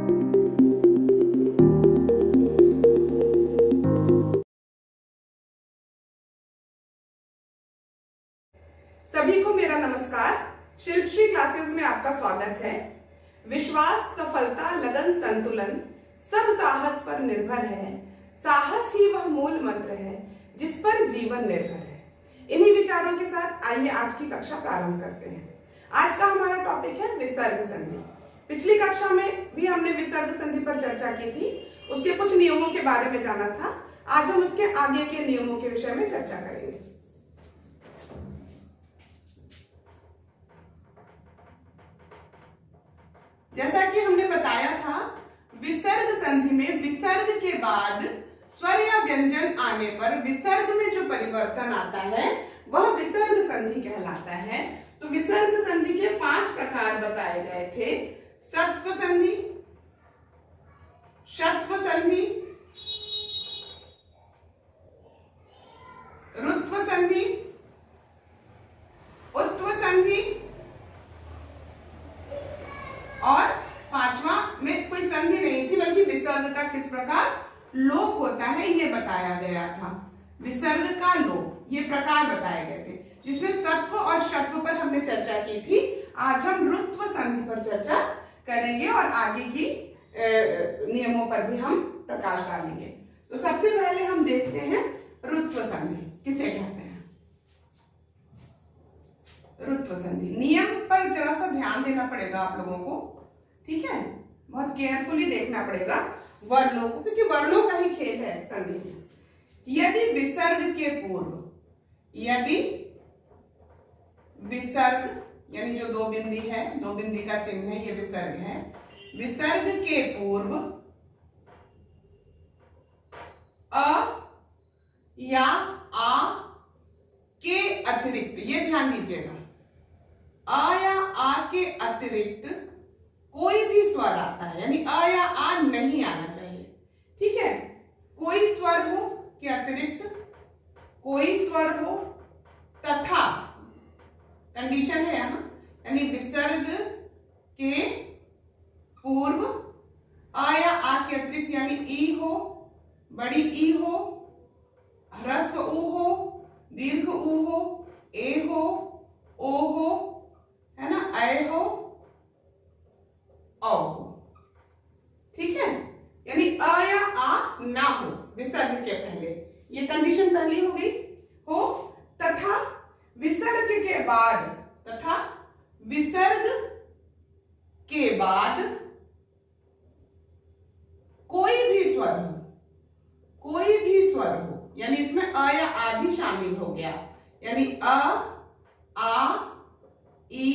सभी को मेरा नमस्कार। शिल्पश्री क्लासेस में आपका स्वागत है। विश्वास, सफलता, लगन, संतुलन सब साहस पर निर्भर है। साहस ही वह मूल मंत्र है जिस पर जीवन निर्भर है। इन्हीं विचारों के साथ आइए आज की कक्षा प्रारंभ करते हैं। आज का हमारा टॉपिक है विसर्ग संधि। पिछली कक्षा में भी हमने विसर्ग संधि पर चर्चा की थी, उसके कुछ नियमों के बारे में जाना था। आज हम उसके आगे के नियमों के विषय में चर्चा करेंगे। जैसा कि हमने बताया था, विसर्ग संधि में विसर्ग के बाद स्वर या व्यंजन आने पर विसर्ग में जो परिवर्तन आता है वह विसर्ग संधि कहलाता है। तो विसर्ग संधि के 5 प्रकार बताए गए थे: सत्व संधि, षत्व संधि, रुत्व संधि, उत्व संधि और 5वां में कोई संधि नहीं थी, बल्कि विसर्ग का किस प्रकार लोप होता है ये बताया गया था। विसर्ग का लोप ये प्रकार बताए गए थे, जिसमें सत्व और षत्व पर हमने चर्चा की थी। आज हम रुत्व संधि पर चर्चा करेंगे और आगे की नियमों पर भी हम प्रकाश डालेंगे। तो सबसे पहले हम देखते हैं रुत्व संधि किसे कहते हैं। रुत्व संधि नियम पर जरा सा ध्यान देना पड़ेगा आप लोगों को, ठीक है, बहुत केयरफुली देखना पड़ेगा वर्णों को, क्योंकि वर्णों का ही खेल है संधि में। यदि विसर्ग के पूर्व, यदि विसर्ग यानी जो 2 बिंदी है, 2 बिंदी का चिन्ह है, ये विसर्ग है। विसर्ग के पूर्व अ या आ के अतिरिक्त, ये ध्यान दीजिएगा, अ या आ के अतिरिक्त कोई भी स्वर आता है, यानी अ या आ नहीं आना चाहिए, ठीक है। कोई स्वर हो के अतिरिक्त कोई स्वर हो तथा, कंडीशन है यहां, यानी विसर्ग के पूर्व अ या आ के अतिरिक्त, यानी ई हो, बड़ी ई हो, ह्रस्व उ हो, दीर्घ उ हो, ए हो, ओ हो, है ना, ऐ हो, औ हो, ठीक है। यानी अ या आ ना हो विसर्ग के पहले, ये कंडीशन पहली हो गई। हो तथा विसर्ग के बाद, तथा विसर्ग के बाद कोई भी स्वर हो, कोई भी स्वर हो, यानी इसमें अ या आ भी शामिल हो गया, यानी अ, आ, ई,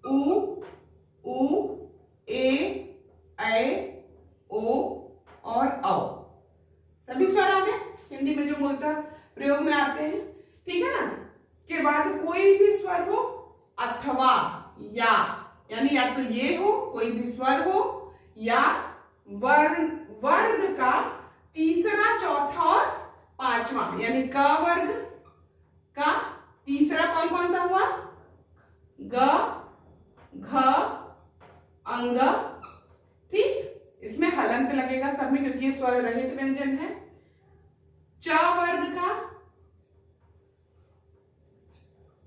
उ, ए, ऐ, ओ और औ, सभी स्वर आ गए हिंदी में जो मूलतः प्रयोग में आते हैं, ठीक है ना। के बाद कोई भी स्वर हो अथवा या, यानी या तो ये हो, कोई भी स्वर हो, या वर्ग का तीसरा, चौथा और 5वां, यानी क वर्ग का तीसरा कौन कौन सा हुआ? ग, घ, अंग, ठीक। इसमें हलंत लगेगा सब में, क्योंकि ये स्वर रहित व्यंजन है। च वर्ग का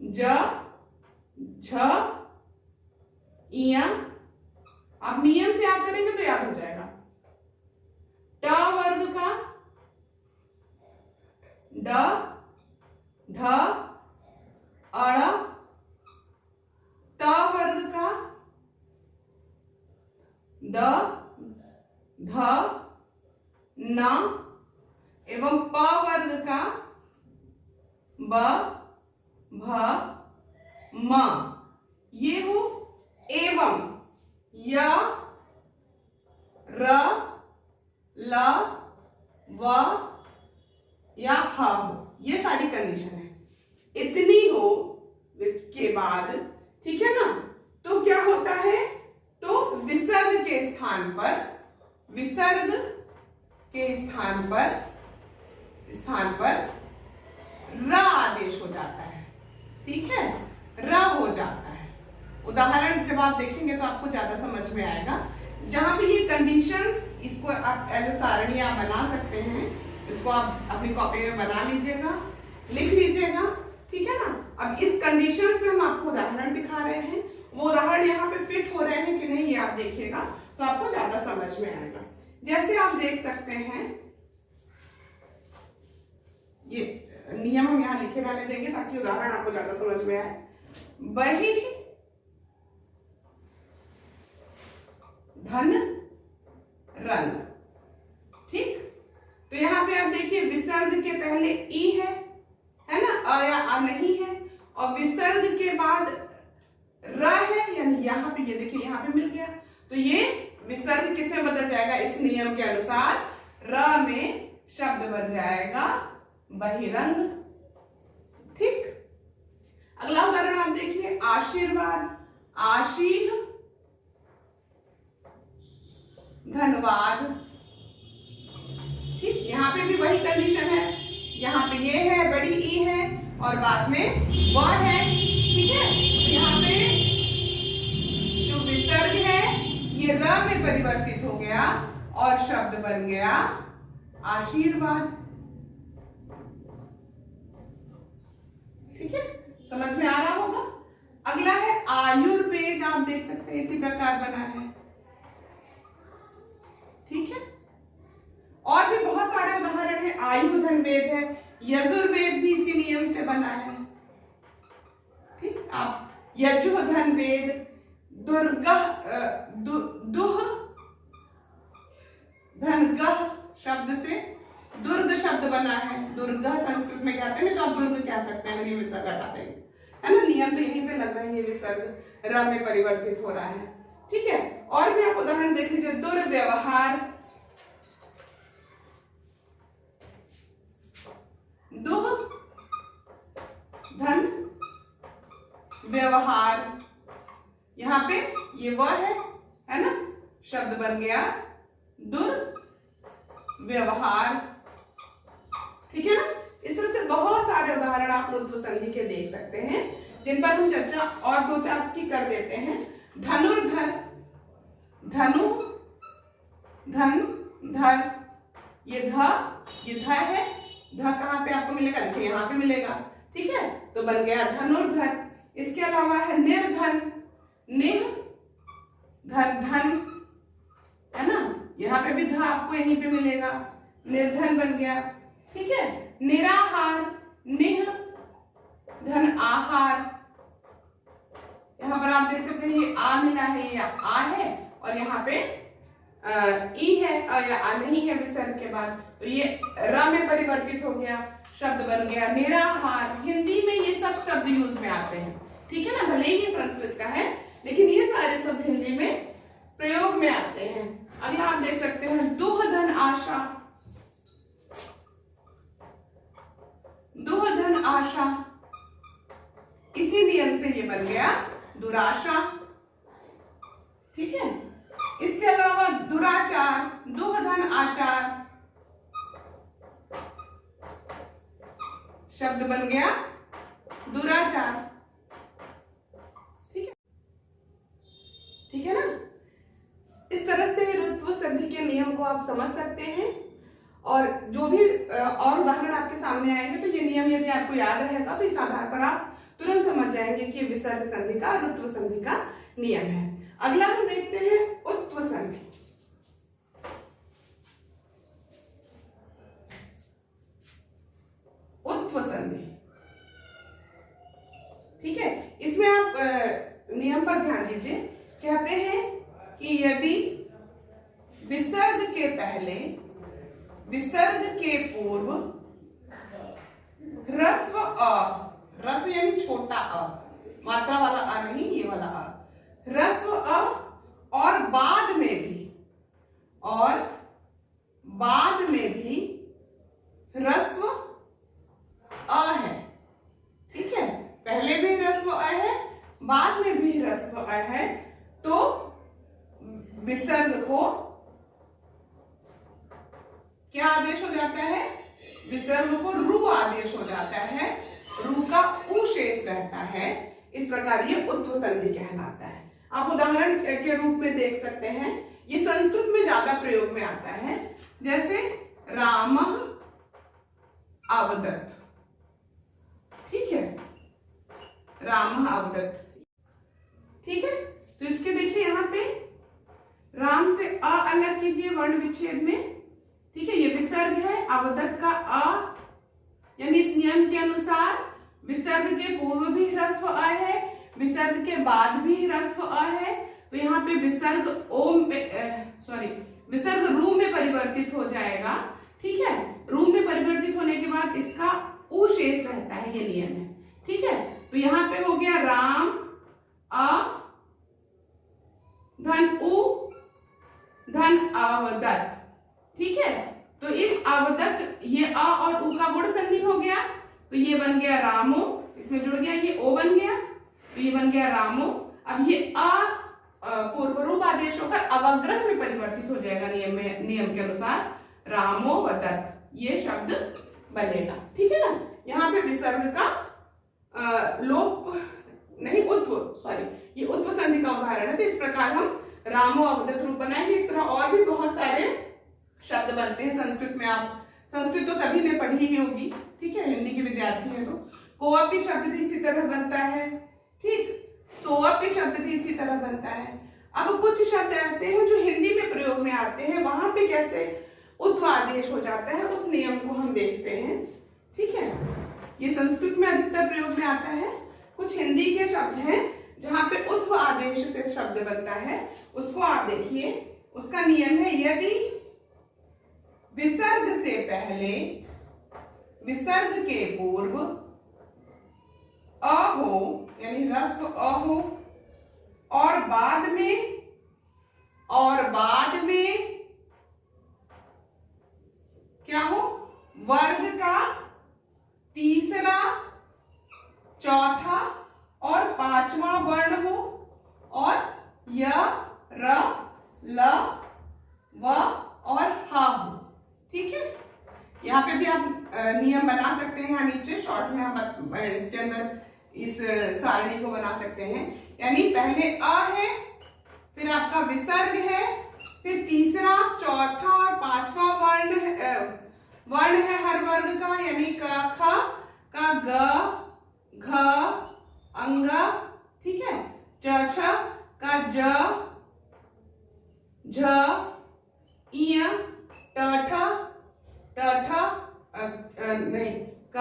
ज, झ, इया, आप नियम से याद करेंगे तो याद हो जाएगा। ट वर्ग का ड, ध, अड़, त वर्ग का द, ध, न एवं प वर्ग का ब, भ, म, ये हो। एवं य, र, ल, व या ह हो, ये सारी कंडीशन है। इतनी हो के बाद, ठीक है ना, तो क्या होता है, तो विसर्ग के स्थान पर, विसर्ग के स्थान पर र आदेश हो जाता है, ठीक है, र हो जाता है। उदाहरण जब आप देखेंगे तो आपको ज्यादा समझ में आएगा। जहां पे ये कंडीशंस, इसको आप एज ए सारणी आप बना सकते हैं, इसको आप अपनी कॉपी में बना लीजिएगा, लिख लीजिएगा, ठीक है ना। अब इस कंडीशंस में हम आपको उदाहरण दिखा रहे हैं, वो उदाहरण यहाँ पे फिट हो रहे हैं कि नहीं ये आप देखिएगा तो आपको ज्यादा समझ में आएगा। जैसे आप देख सकते हैं, ये नियम हम यहाँ लिखे रहने देंगे ताकि उदाहरण आपको ज्यादा समझ में आए। वही धन रंग, ठीक। तो यहाँ पे आप देखिए विसर्ग के पहले ई है ना, अ या आ नहीं है, और विसर्ग के बाद र है, यानी यहाँ पे ये देखिए यहाँ पे मिल गया। तो ये विसर्ग किसमें बदल जाएगा, इस नियम के अनुसार र में शब्द बन जाएगा बहिरंग, ठीक। अगला उदाहरण आप देखिए, आशीर्वाद, आशीह धन्यवाद, ठीक। यहाँ पे भी वही कंडीशन है, यहाँ पे ये है, बड़ी ई है और बाद में वह है, ठीक है। यहाँ पे जो विसर्ग है ये र में परिवर्तित हो गया और शब्द बन गया आशीर्वाद, ठीक है। समझ में आ रहा होगा। अगला है आयुर्वेद, आप देख सकते हैं इसी प्रकार बना है, ठीक है। और भी बहुत सारे उदाहरण है, आयुधन वेद है, यजुर्वेद भी इसी नियम से बना है, ठीक। आप यजुधन वेद, दुह धनगह शब्द से दुर्ग शब्द बना है, दुर्गा संस्कृत में कहते हैं, तो आप दुर्ग कह सकते हैं, ये विसर्ग हटाते हैं, है ना। नियम तो यहीं पे लग रहा है, ये विसर्ग र में परिवर्तित हो रहा है, ठीक है। और भी आप उदाहरण देख लीजिए, दुर्व्यवहार, दुह धन व्यवहार, यहाँ पे ये वह है ना, शब्द बन गया दुर्व्यवहार, ठीक है ना। इस तरह से बहुत सारे उदाहरण आप रुत्व संधि के देख सकते हैं, जिन पर हम चर्चा और दो चार की कर देते हैं। धनुर्धर, धनु धन धर, ये ध है, ध कहाँ पे आपको मिलेगा, देखिए यहाँ पे मिलेगा, ठीक है। तो बन गया धनुर्धर। इसके अलावा है निर्धन, निह धन धन, है ना, यहाँ पे भी ध आपको यहीं पे मिलेगा, निर्धन बन गया, ठीक है। निराहार, निह धन आहार, यहाँ पर आप देख सकते हैं ये आ मिला है, ये आ है और यहाँ पे ई है या आ नहीं है विसर्ग के बाद, तो ये र में परिवर्तित हो गया, शब्द बन गया निराहार। हिंदी में ये सब शब्द यूज में आते हैं, ठीक है ना, भले ही ये संस्कृत का है लेकिन ये सारे शब्द हिंदी में प्रयोग में आते हैं। अगला आप देख सकते हैं दुह धन आशा, दुह धन आशा, इसी नियम से ये बन गया दुराशा, ठीक है। इसके अलावा दुराचार, दुह धन आचार, शब्द बन गया दुराचार, ठीक है ना। इस तरह से रुत्व संधि के नियम को आप समझ सकते हैं, और जो भी और उदाहरण आपके सामने आएंगे तो ये नियम यदि आपको याद रहेगा तो इस आधार पर आप तुरंत समझ जाएंगे कि विसर्ग संधि का, रुत्व संधि का नियम है। अगला हम देखते हैं उत्व संधि। उत्व संधि, ठीक है। इसमें आप नियम पर ध्यान दीजिए, कहते हैं कि यदि विसर्ग के पहले, विसर्ग के पूर्व ह्रस्व अ, ह्रस्व यानी छोटा अ, मात्रा वाला अ नहीं, ये वाला अ, ह्रस्व अ, और बाद में भी, और बाद में भी ह्रस्व अ है, ठीक है। पहले भी ह्रस्व अ है, बाद में भी ह्रस्व अ है, तो विसर्ग को क्या आदेश हो जाता है, विसर्ग को रु आदेश हो जाता है, रु का उ शेष रहता है, इस प्रकार ये उत्व संधि कहलाता है। आप उदाहरण के रूप में देख सकते हैं, ये संस्कृत में ज्यादा प्रयोग में आता है, जैसे रामः अवदत्, ठीक है, रामः अवदत्, ठीक है। तो इसके देखिए यहाँ पे राम से अ अलग कीजिए वर्ण विच्छेद में, ठीक है, ये विसर्ग है, अवदत् का अ, यानी इस नियम के अनुसार विसर्ग के पूर्व भी ह्रस्व अ है, विसर्ग के बाद भी ह्रस्व अ है, तो यहाँ पे विसर्ग विसर्ग रू में परिवर्तित हो जाएगा, ठीक है। रू में परिवर्तित होने के बाद इसका उ शेष रहता है, ये नियम है, ठीक है। तो यहाँ पे हो गया राम अ धन उ धन अवदत्, ठीक है। तो इस अवदत्, ये अ और उ का गुण संधि हो गया, तो ये बन गया रामो, इसमें जुड़ गया, ये ओ बन गया, तो ये बन गया रामो। अब ये अ पूर्व रूप आदेश होकर अवग्रह में परिवर्तित हो जाएगा नियम के अनुसार रामो वदत्, ये शब्द बनेगा, ठीक है ना। यहाँ पे विसर्ग का लोप नहीं, ये उत्व संधि का उदाहरण है। तो इस प्रकार हम रामो अवदत् रूप बनाएंगे। इस तरह और भी बहुत सारे शब्द बनते हैं संस्कृत में। आप संस्कृत तो सभी ने पढ़ी ही होगी, ठीक है, हिंदी के विद्यार्थी हैं तो। कोअपि शब्द भी इसी तरह बनता है, ठीक, सोअपि शब्द भी इसी तरह बनता है। अब कुछ शब्द ऐसे हैं जो हिंदी में प्रयोग में आते हैं, वहां पे कैसे उत्व आदेश हो जाता है, उस नियम को हम देखते हैं, ठीक है। ये संस्कृत में अधिकतर प्रयोग में आता है। कुछ हिंदी के शब्द हैं जहां पे उत्व आदेश से शब्द बनता है, उसको आप देखिए। उसका नियम है, यदि विसर्ग से पहले, विसर्ग के पूर्व अ हो, यानी ह्रस्व अ हो, और बाद में क्या हो, वर्ग का तीसरा, चौथा और पांचवा वर्ण हो, और य, र, ल, व और ह हो, ठीक है। यहाँ पे भी आप नियम बना सकते हैं, यहाँ नीचे शॉर्ट में हम इसके अंदर इस सारणी को बना सकते हैं। यानी पहले अ है, फिर आपका विसर्ग है, फिर तीसरा, चौथा और पांचवा वर्ण है हर वर्ग का, यानी क, ख का ग, घ, अंग, ठीक है, च, छ का ज, झ, इय, ट, ठ, नहीं, क,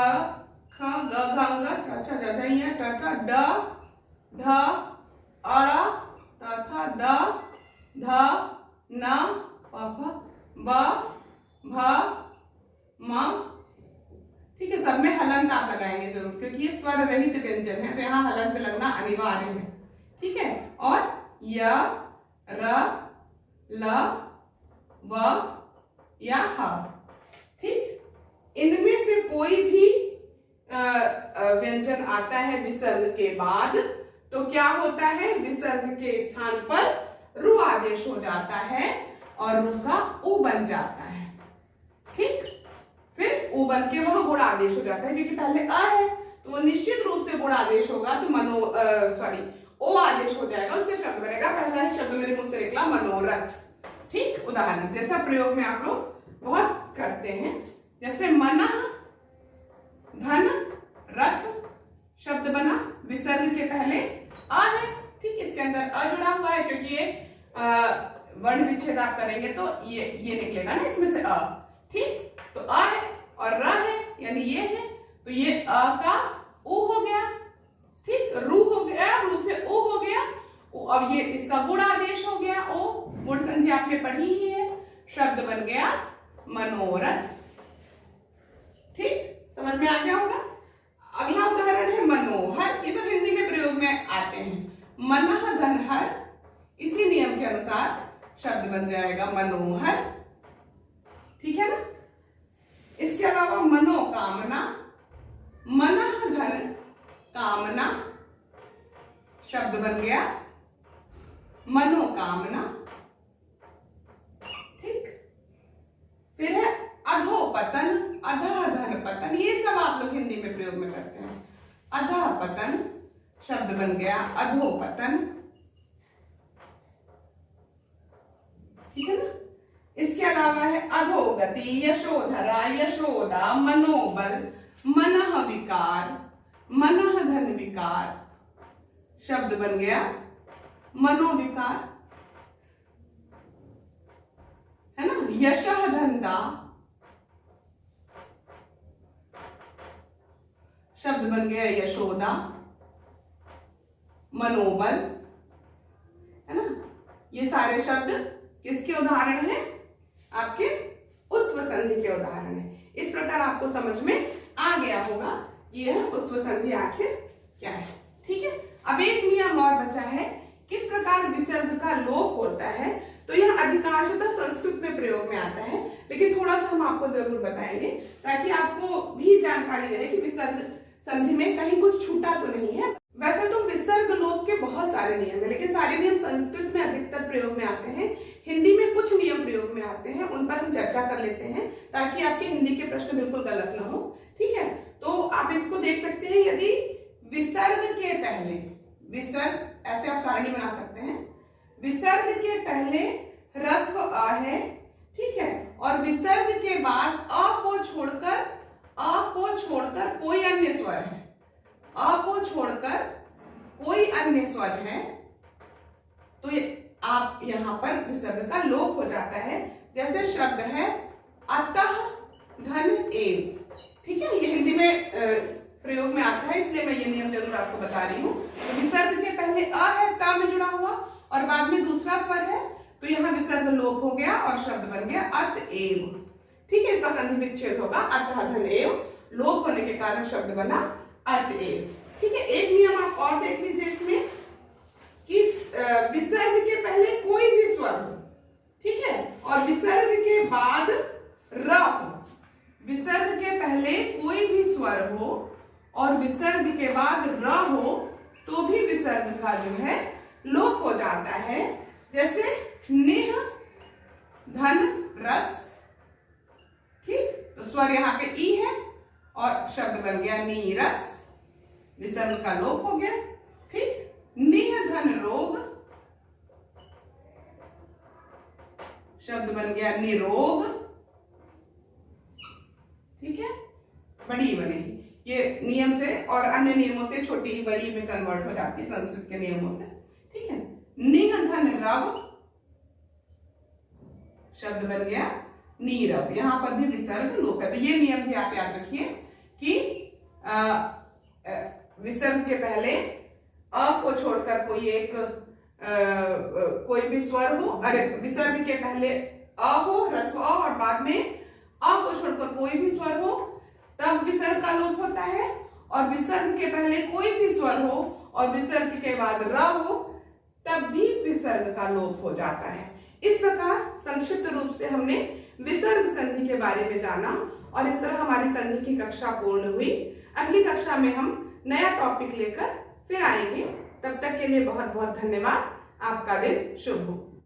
ख, ग, घ, अंग, छ, छ, ज, झ, इय, ट, ठ, ड, ढ, अड़, त, थ, द, ध, न, प, फ, ब, भ, म, ठीक है। सब में हलंत आप लगाएंगे जरूर, क्योंकि ये स्वर रहित व्यंजन है, तो यहाँ हलंत लगना अनिवार्य है, ठीक है। और य, र, ल, व या ह, ठीक। इनमें से कोई भी व्यंजन आता है विसर्ग के बाद, तो क्या होता है, विसर्ग के स्थान पर रु आदेश हो जाता है और रु का उ बन जाता है, ठीक। फिर उ बन के वह गुण आदेश हो जाता है, क्योंकि पहले अ है तो वो निश्चित रूप से गुण आदेश होगा, तो ओ आदेश हो जाएगा, उससे शब्द बनेगा। पहला ही शब्द मेरे मुंह से निकला मनोरथ, ठीक। उदाहरण जैसा प्रयोग में आप लोग बहुत करते हैं, जैसे मनः धन रथ शब्द बना, विसर्ग के पहले अ है, ठीक, इसके अंदर अ जुड़ा हुआ है, क्योंकि ये वर्ण विच्छेद आप करेंगे तो ये निकलेगा ना इसमें से अ, ठीक। तो अ है और र है, यानी ये है, तो ये अ का उ हो गया, ठीक, रू हो गया, रू से उ हो गया, अब ये इसका गुण आदेश हो गया, ओ गुण संधि आपने पढ़ी ही है, शब्द बन गया मनोरथ, ठीक, समझ में आ गया होगा। अगला उदाहरण है मनोहर, ये सब हिंदी में प्रयोग में आते हैं। मनः धनहर, इसी नियम के अनुसार शब्द बन जाएगा मनोहर, ठीक है ना। इसके अलावा मनोकामना, मनः धन कामना शब्द बन गया मनोकामना, ठीक। फिर है अधोपतन, अधः धन पतन, ये सब आप लोग हिंदी में प्रयोग में करते हैं। अधः पतन शब्द बन गया अधोपतन। ठीक है ना। इसके अलावा है अधोगति, यशोधरा, यशोदा, मनोबल, मनः विकार, मनः धन विकार, शब्द बन गया मनोविकार, है ना। यशः धनदा, शब्द बन गया यशोदा, मनोबल, है ना। ये सारे शब्द किसके उदाहरण हैं? आपके उत्व संधि के उदाहरण हैं। इस प्रकार आपको समझ में आ गया होगा यह उत्व संधि आखिर क्या है। ठीक है। अब एक नियम और बचा है, किस प्रकार विसर्ग का लोप होता है। तो यह अधिकांशतः संस्कृत में प्रयोग में आता है, लेकिन थोड़ा सा हम आपको जरूर बताएंगे ताकि आपको भी जानकारी रहे कि विसर्ग संधि में कहीं कुछ छूटा तो नहीं है। वैसे तो विसर्ग लोप के बहुत सारे नियम है, लेकिन सारे नियम संस्कृत में अधिकतर प्रयोग में आते हैं। हिंदी में कुछ नियम प्रयोग में आते हैं, उन पर हम चर्चा कर लेते हैं ताकि आपके हिंदी के प्रश्न बिल्कुल गलत ना हो। ठीक है। तो आप इसको देख सकते हैं, यदि विसर्ग के पहले, विसर्ग ऐसे आप सारणी बना सकते हैं, विसर्ग के पहले ह्रस्व अ है, ठीक है, और विसर्ग के बाद अ को छोड़कर कोई अन्य स्वर है, अ को छोड़कर कोई अन्य स्वर है, तो ये आप यहां पर विसर्ग का लोप हो जाता है। जैसे शब्द है अतः धन एव। ठीक है। ये हिंदी में प्रयोग में आता है, इसलिए मैं ये नियम जरूर आपको बता रही हूँ। तो विसर्ग के पहले अ है, त में जुड़ा हुआ, और बाद में दूसरा स्वर है, तो यहाँ विसर्ग लोप हो गया और शब्द बन गया अतएव। ठीक है। इसका संधि विच्छेद होगा अतः धन एव, लोप होने के कारण शब्द बना अतएव। ठीक है। एक नियम आप और देख लीजिए इसमें कि विसर्ग के पहले कोई भी स्वर हो, ठीक है, और विसर्ग के बाद र हो, विसर्ग के पहले कोई भी स्वर हो और विसर्ग के बाद र हो, तो भी विसर्ग का जो है लोप हो जाता है। जैसे निह धन रस। ठीक। तो स्वर यहाँ पे ई है और शब्द बन गया नीरस, विसर्ग का लोप हो गया। ठीक। निह धन रोग, शब्द बन गया निरोग। ठीक है। बड़ी बनेगी ये नियम से, और अन्य नियमों से छोटी ही बड़ी में कन्वर्ट हो जाती है संस्कृत के नियमों से। ठीक है। निह धन रव, शब्द बन गया नीरव, यहां पर भी विसर्ग लोप है। तो ये नियम भी आप याद रखिए कि विसर्ग के पहले अ को छोड़कर कोई भी स्वर हो, अरे विसर्ग के पहले अ हो, ह्रस्व अ, और बाद में अ को छोड़कर कोई भी स्वर हो, तब विसर्ग का लोप होता है। और विसर्ग के पहले कोई भी स्वर हो और विसर्ग के बाद र हो, तब भी विसर्ग का लोप हो जाता है। इस प्रकार संक्षिप्त रूप से हमने विसर्ग संधि के बारे में जाना, और इस तरह हमारी संधि की कक्षा पूर्ण हुई। अगली कक्षा में हम नया टॉपिक लेकर फिर आएंगे। तब तक के लिए बहुत बहुत धन्यवाद। आपका दिन शुभ हो।